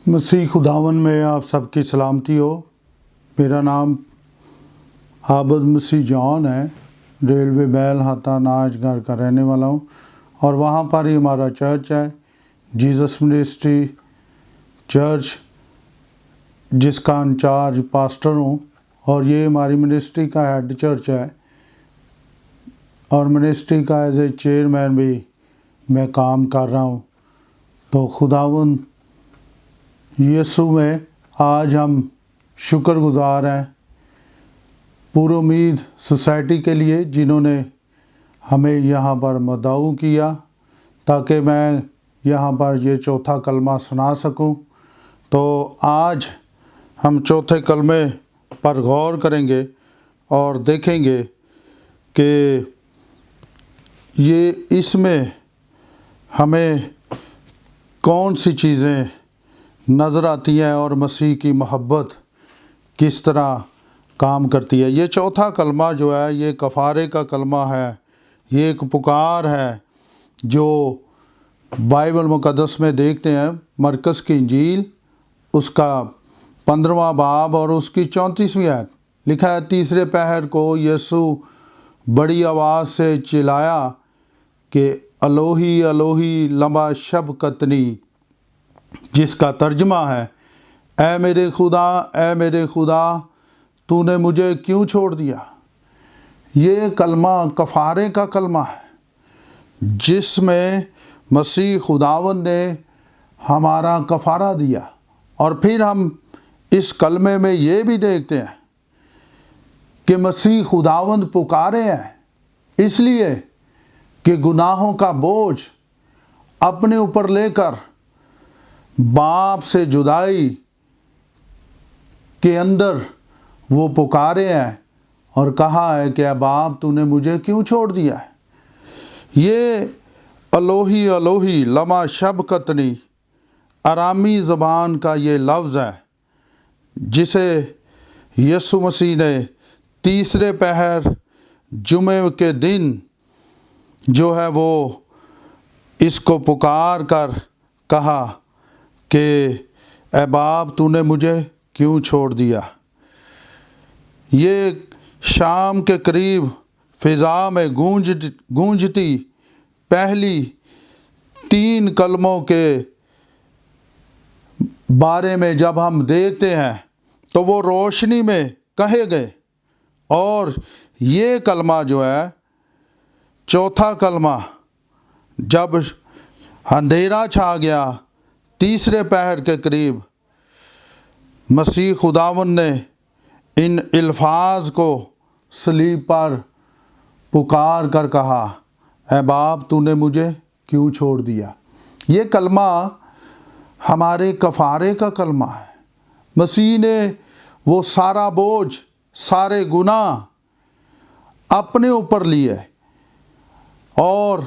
مسیح خداون میں آپ سب کی سلامتی ہو۔ میرا نام عابد مسیح جان ہے، ریلوے بیل ہاتھا ناج گھر کا رہنے والا ہوں، اور وہاں پر ہی ہمارا چرچ ہے، جیزس منسٹری چرچ، جس کا انچارج پاسٹر ہوں، اور یہ ہماری منسٹری کا ہیڈ چرچ ہے، اور منسٹری کا ایز اے چیئرمین بھی میں کام کر رہا ہوں۔ تو خداون یسوع میں آج ہم شکر گزار ہیں پر امید سوسائٹی کے لیے، جنہوں نے ہمیں یہاں پر مدعو کیا تاکہ میں یہاں پر یہ چوتھا کلمہ سنا سکوں۔ تو آج ہم چوتھے کلمے پر غور کریں گے اور دیکھیں گے کہ اس میں ہمیں کون سی چیزیں نظر آتی ہیں اور مسیح کی محبت کس طرح کام کرتی ہے۔ یہ چوتھا کلمہ جو ہے یہ کفارے کا کلمہ ہے، یہ ایک پکار ہے جو بائبل مقدس میں دیکھتے ہیں۔ مرکز کی انجیل اس کا 15واں باب اور اس کی 34ویں آیت لکھا ہے، تیسرے پہر کو یسوع بڑی آواز سے چلایا کہ الوہی الوہی لما شبقتنی، جس کا ترجمہ ہے، اے میرے خدا تو نے مجھے کیوں چھوڑ دیا۔ یہ کلمہ کفارے کا کلمہ ہے، جس میں مسیح خداوند نے ہمارا کفارہ دیا۔ اور پھر ہم اس کلمے میں یہ بھی دیکھتے ہیں کہ مسیح خداوند پکارے ہیں اس لیے کہ گناہوں کا بوجھ اپنے اوپر لے کر باپ سے جدائی کے اندر وہ پکارے ہیں اور کہا ہے کہ اے باپ تو نے مجھے کیوں چھوڑ دیا ہے۔ یہ الوہی الوہی لما شبقتنی آرامی زبان کا یہ لفظ ہے، جسے یسوع مسیح نے تیسرے پہر جمعے کے دن جو ہے وہ اس کو پکار کر کہا کہ اے باپ تو نے مجھے کیوں چھوڑ دیا۔ یہ شام کے قریب فضا میں گونجتی پہلی 3 کلموں کے بارے میں جب ہم دیکھتے ہیں تو وہ روشنی میں کہے گئے، اور یہ کلمہ جو ہے چوتھا کلمہ جب اندھیرا چھا گیا تیسرے پہر کے قریب، مسیح خداوند نے ان الفاظ کو صلیب پر پکار کر کہا، اے باپ تو نے مجھے کیوں چھوڑ دیا۔ یہ کلمہ ہمارے کفارے کا کلمہ ہے۔ مسیح نے وہ سارا بوجھ، سارے گناہ اپنے اوپر لیے، اور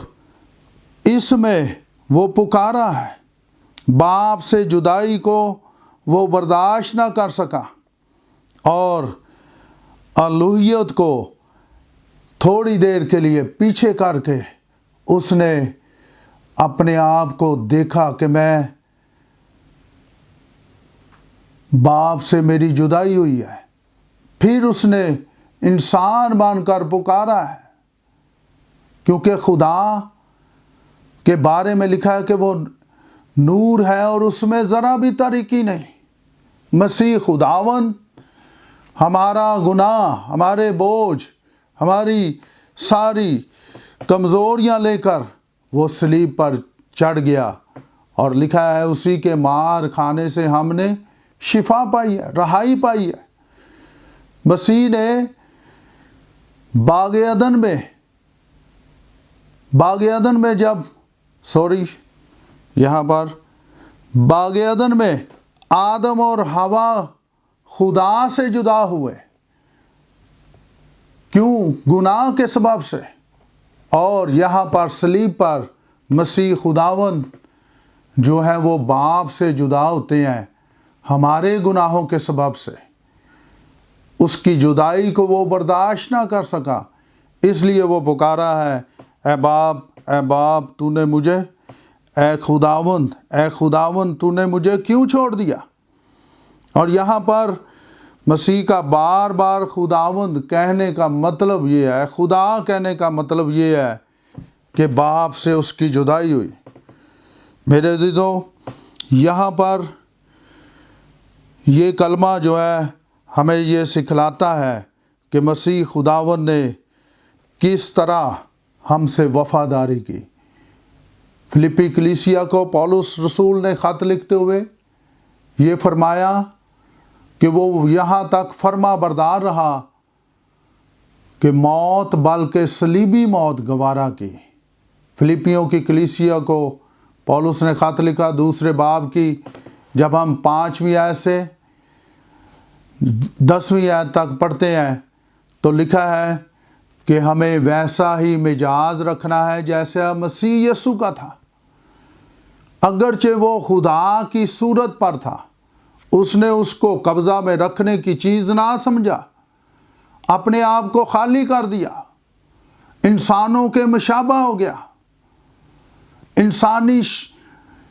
اس میں وہ پکارا ہے۔ باپ سے جدائی کو وہ برداشت نہ کر سکا، اور الوہیت کو تھوڑی دیر کے لیے پیچھے کر کے اس نے اپنے آپ کو دیکھا کہ میں باپ سے میری جدائی ہوئی ہے۔ پھر اس نے انسان بن کر پکارا ہے، کیونکہ خدا کے بارے میں لکھا ہے کہ وہ نور ہے اور اس میں ذرا بھی تاریکی نہیں۔ مسیح خداوند ہمارا گناہ، ہمارے بوجھ، ہماری ساری کمزوریاں لے کر وہ صلیب پر چڑھ گیا، اور لکھا ہے اسی کے مار کھانے سے ہم نے شفا پائی ہے، رہائی پائی ہے۔ مسیح نے باغ عدن میں جب باغ عدن میں آدم اور حوا خدا سے جدا ہوئے، کیوں؟ گناہ کے سبب سے، اور یہاں پر صلیب پر مسیح خداوند جو ہے وہ باپ سے جدا ہوتے ہیں ہمارے گناہوں کے سبب سے۔ اس کی جدائی کو وہ برداشت نہ کر سکا، اس لیے وہ پکارا ہے، اے باپ تو نے مجھے، اے خداوند تو نے مجھے کیوں چھوڑ دیا۔ اور یہاں پر مسیح کا بار بار خداوند کہنے کا مطلب یہ ہے، خدا کہنے کا مطلب یہ ہے کہ باپ سے اس کی جدائی ہوئی۔ میرے عزیزو، یہاں پر یہ کلمہ جو ہے ہمیں یہ سکھلاتا ہے کہ مسیح خداوند نے کس طرح ہم سے وفاداری کی۔ فلپی کلیسیا کو پولس رسول نے خط لکھتے ہوئے یہ فرمایا کہ وہ یہاں تک فرما بردار رہا کہ موت بلکہ صلیبی موت گوارا کی۔ فلپیوں کی کلیسیا کو پولس نے خط لکھا 2 باب کی، جب ہم 5ویں آیت سے 10ویں آیت تک پڑھتے ہیں تو لکھا ہے کہ ہمیں ویسا ہی مزاج رکھنا ہے جیسا مسیح یسوع کا تھا۔ اگرچہ وہ خدا کی صورت پر تھا، اس نے اس کو قبضہ میں رکھنے کی چیز نہ سمجھا، اپنے آپ کو خالی کر دیا، انسانوں کے مشابہ ہو گیا، انسانی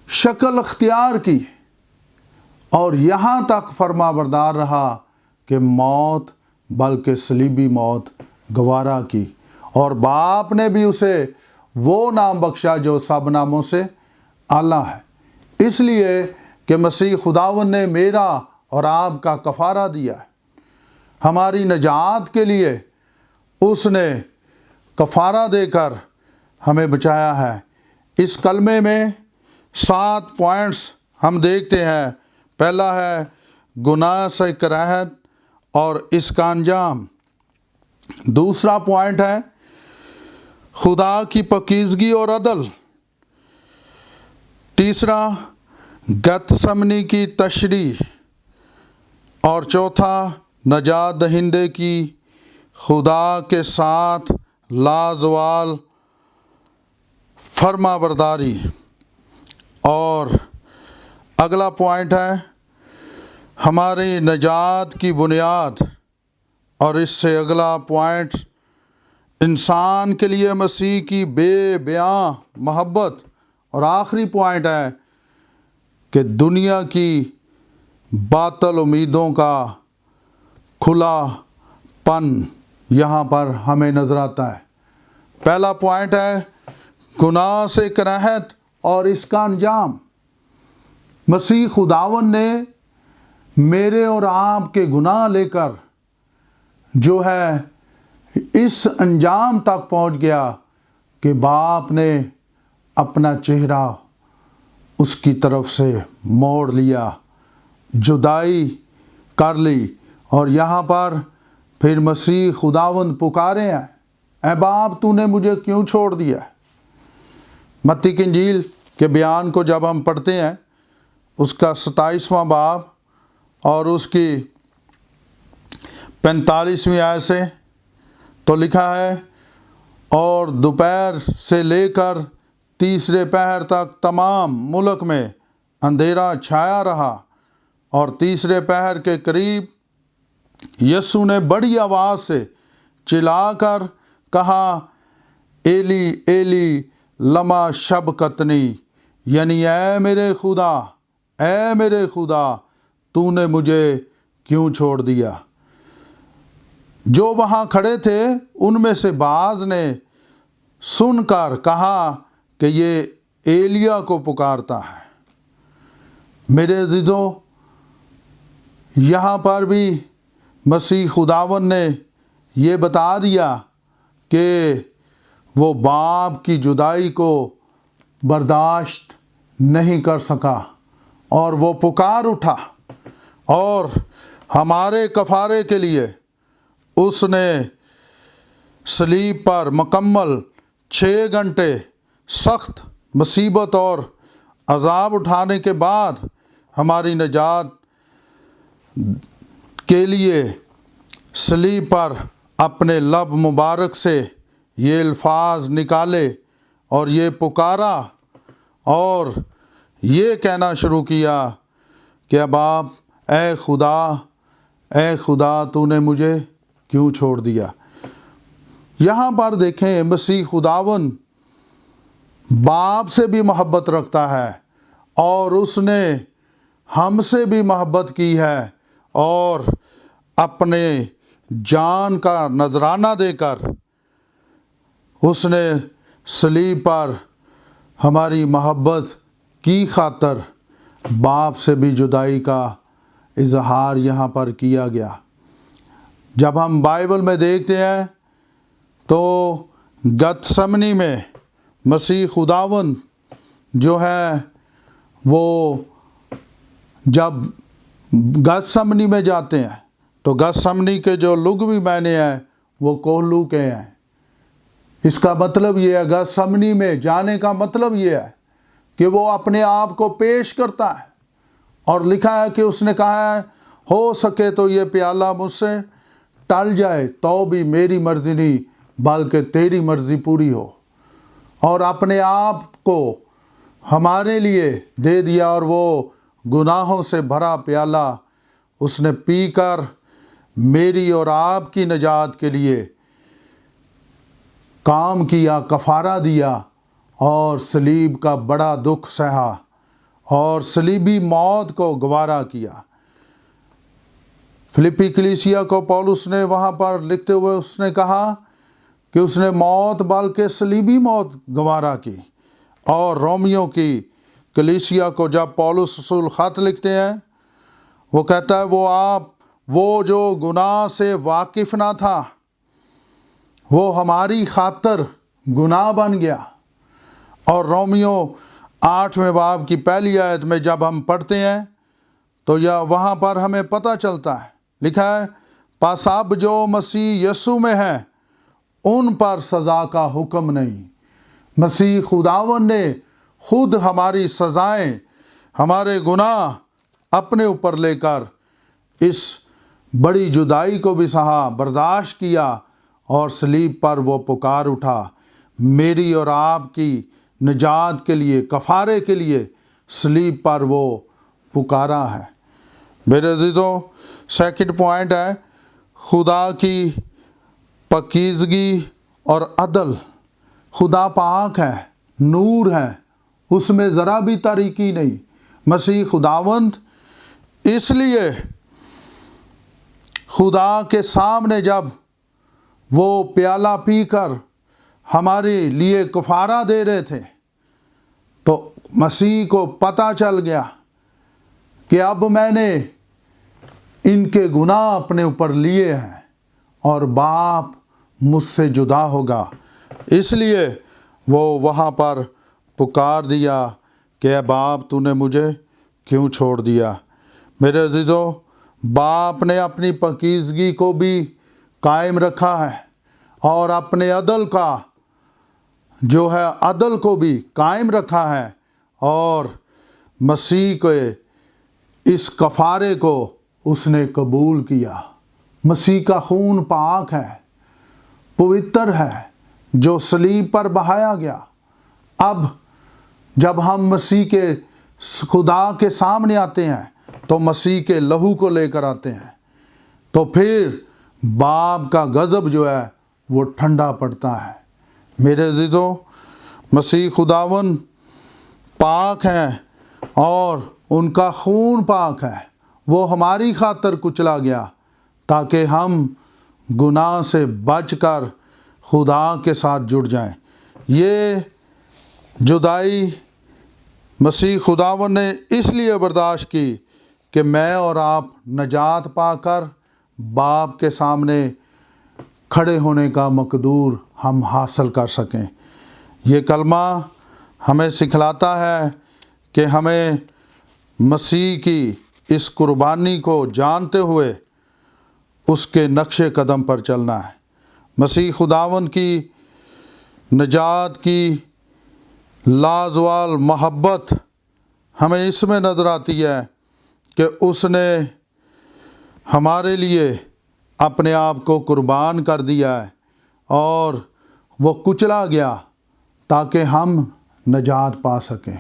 شکل اختیار کی، اور یہاں تک فرما بردار رہا کہ موت بلکہ صلیبی موت گوارا کی۔ اور باپ نے بھی اسے وہ نام بخشا جو سب ناموں سے اعلیٰ ہے، اس لیے کہ مسیح خداوند نے میرا اور آپ کا کفارہ دیا ہے۔ ہماری نجات کے لیے اس نے کفارہ دے کر ہمیں بچایا ہے۔ اس کلمے میں 7 پوائنٹس ہم دیکھتے ہیں۔ پہلا ہے گناہ سے کراہت اور اس کا انجام۔ دوسرا پوائنٹ ہے خدا کی پاکیزگی اور عدل۔ تیسرا گتسمنی کی تشریح، اور چوتھا نجات دہندے کی خدا کے ساتھ لازوال فرما برداری۔ اور اگلا پوائنٹ ہے ہماری نجات کی بنیاد، اور اس سے اگلا پوائنٹ انسان کے لیے مسیح کی بے بیاں محبت، اور آخری پوائنٹ ہے کہ دنیا کی باطل امیدوں کا کھلا پن یہاں پر ہمیں نظر آتا ہے۔ پہلا پوائنٹ ہے گناہ سے کراہت اور اس کا انجام۔ مسیح خداوند نے میرے اور آپ کے گناہ لے کر جو ہے اس انجام تک پہنچ گیا کہ باپ نے اپنا چہرہ اس کی طرف سے موڑ لیا، جدائی کر لی، اور یہاں پر پھر مسیح خداوند پکارے ہیں، اے باپ تو نے مجھے کیوں چھوڑ دیا۔ متی کی انجیل کے بیان کو جب ہم پڑھتے ہیں، اس کا 27واں باب اور اس کی 45ویں آیت سے، تو لکھا ہے اور دوپہر سے لے کر تیسرے پہر تک تمام ملک میں اندھیرا چھایا رہا، اور تیسرے پہر کے قریب یسوع نے بڑی آواز سے چلا کر کہا، ایلی ایلی لما شبقتنی، یعنی اے میرے خدا تو نے مجھے کیوں چھوڑ دیا۔ جو وہاں کھڑے تھے ان میں سے بعض نے سن کر کہا کہ یہ ایلیا کو پکارتا ہے۔ میرے عزیزو، یہاں پر بھی مسیح خداوند نے یہ بتا دیا کہ وہ باپ کی جدائی کو برداشت نہیں کر سکا، اور وہ پکار اٹھا، اور ہمارے کفارے کے لیے اس نے صلیب پر مکمل 6 گھنٹے سخت مصیبت اور عذاب اٹھانے کے بعد ہماری نجات کے لیے صلیب پر اپنے لب مبارک سے یہ الفاظ نکالے اور یہ پکارا اور یہ کہنا شروع کیا کہ اب آپ اے خدا تو نے مجھے کیوں چھوڑ دیا۔ یہاں پر دیکھیں مسیح خداوند باپ سے بھی محبت رکھتا ہے اور اس نے ہم سے بھی محبت کی ہے اور اپنے جان کا نذرانہ دے کر اس نے صلیب پر ہماری محبت کی خاطر باپ سے بھی جدائی کا اظہار یہاں پر کیا گیا۔ جب ہم بائبل میں دیکھتے ہیں تو گتسمنی میں مسیح خداوند جو ہے وہ جب گتسمنی میں جاتے ہیں تو گتسمنی کے جو لغوی معنی ہیں وہ کوہلو کے ہیں۔ اس کا مطلب یہ ہے، گتسمنی میں جانے کا مطلب یہ ہے کہ وہ اپنے آپ کو پیش کرتا ہے، اور لکھا ہے کہ اس نے کہا ہے ہو سکے تو یہ پیالہ مجھ سے ٹل جائے تو بھی میری مرضی نہیں بلکہ تیری مرضی پوری ہو، اور اپنے آپ کو ہمارے لیے دے دیا، اور وہ گناہوں سے بھرا پیالہ اس نے پی کر میری اور آپ کی نجات کے لیے کام کیا، کفارہ دیا اور صلیب کا بڑا دکھ سہا اور صلیبی موت کو گوارا کیا۔ فلپی کلیسیا کو پولس نے وہاں پر لکھتے ہوئے اس نے کہا کہ اس نے موت بلکہ صلیبی موت گوارا کی۔ اور رومیوں کی کلیسیا کو جب پولس رسول خط لکھتے ہیں وہ کہتا ہے وہ جو گناہ سے واقف نہ تھا وہ ہماری خاطر گناہ بن گیا۔ اور رومیوں 8ویں باب کی پہلی آیت میں جب ہم پڑھتے ہیں تو وہاں پر ہمیں پتہ چلتا ہے، لکھا ہے پس اب جو مسیح یسوع میں ہیں ان پر سزا کا حکم نہیں۔ مسیح خداوند نے خود ہماری سزائیں، ہمارے گناہ اپنے اوپر لے کر اس بڑی جدائی کو بھی سہا، برداشت کیا، اور صلیب پر وہ پکار اٹھا، میری اور آپ کی نجات کے لیے، کفارے کے لیے صلیب پر وہ پکارا ہے۔ میرے عزیزوں، سیکنڈ پوائنٹ ہے خدا کی پاکیزگی اور عدل۔ خدا پاک ہے، نور ہے، اس میں ذرا بھی تاریکی نہیں۔ مسیح خداوند اس لیے خدا کے سامنے جب وہ پیالہ پی کر ہمارے لیے کفارہ دے رہے تھے تو مسیح کو پتہ چل گیا کہ اب میں نے ان کے گناہ اپنے اوپر لیے ہیں اور باپ مجھ سے جدا ہوگا، اس لیے وہ وہاں پر پکار دیا کہ اے باپ تو نے مجھے کیوں چھوڑ دیا۔ میرے عزیزوں، باپ نے اپنی پاکیزگی کو بھی قائم رکھا ہے اور اپنے عدل کا جو ہے عدل کو بھی قائم رکھا ہے، اور مسیح کے اس کفارے کو اس نے قبول کیا۔ مسیح کا خون پاک ہے، پوتر ہے، جو صلیب پر بہایا گیا۔ اب جب ہم مسیح کے خدا کے سامنے آتے ہیں تو مسیح کے لہو کو لے کر آتے ہیں، تو پھر باپ کا غضب جو ہے وہ ٹھنڈا پڑتا ہے۔ میرے عزیزوں، مسیح خداوند پاک ہیں اور ان کا خون پاک ہے، وہ ہماری خاطر کچلا گیا تاکہ ہم گناہ سے بچ کر خدا کے ساتھ جڑ جائیں۔ یہ جدائی مسیح خداوند نے اس لیے برداشت کی کہ میں اور آپ نجات پا کر باپ کے سامنے کھڑے ہونے کا مقدور ہم حاصل کر سکیں۔ یہ کلمہ ہمیں سکھلاتا ہے کہ ہمیں مسیح کی اس قربانی کو جانتے ہوئے اس کے نقش قدم پر چلنا ہے۔ مسیح خداوند کی نجات کی لازوال محبت ہمیں اس میں نظر آتی ہے کہ اس نے ہمارے لیے اپنے آپ کو قربان کر دیا ہے اور وہ کچلا گیا تاکہ ہم نجات پا سکیں۔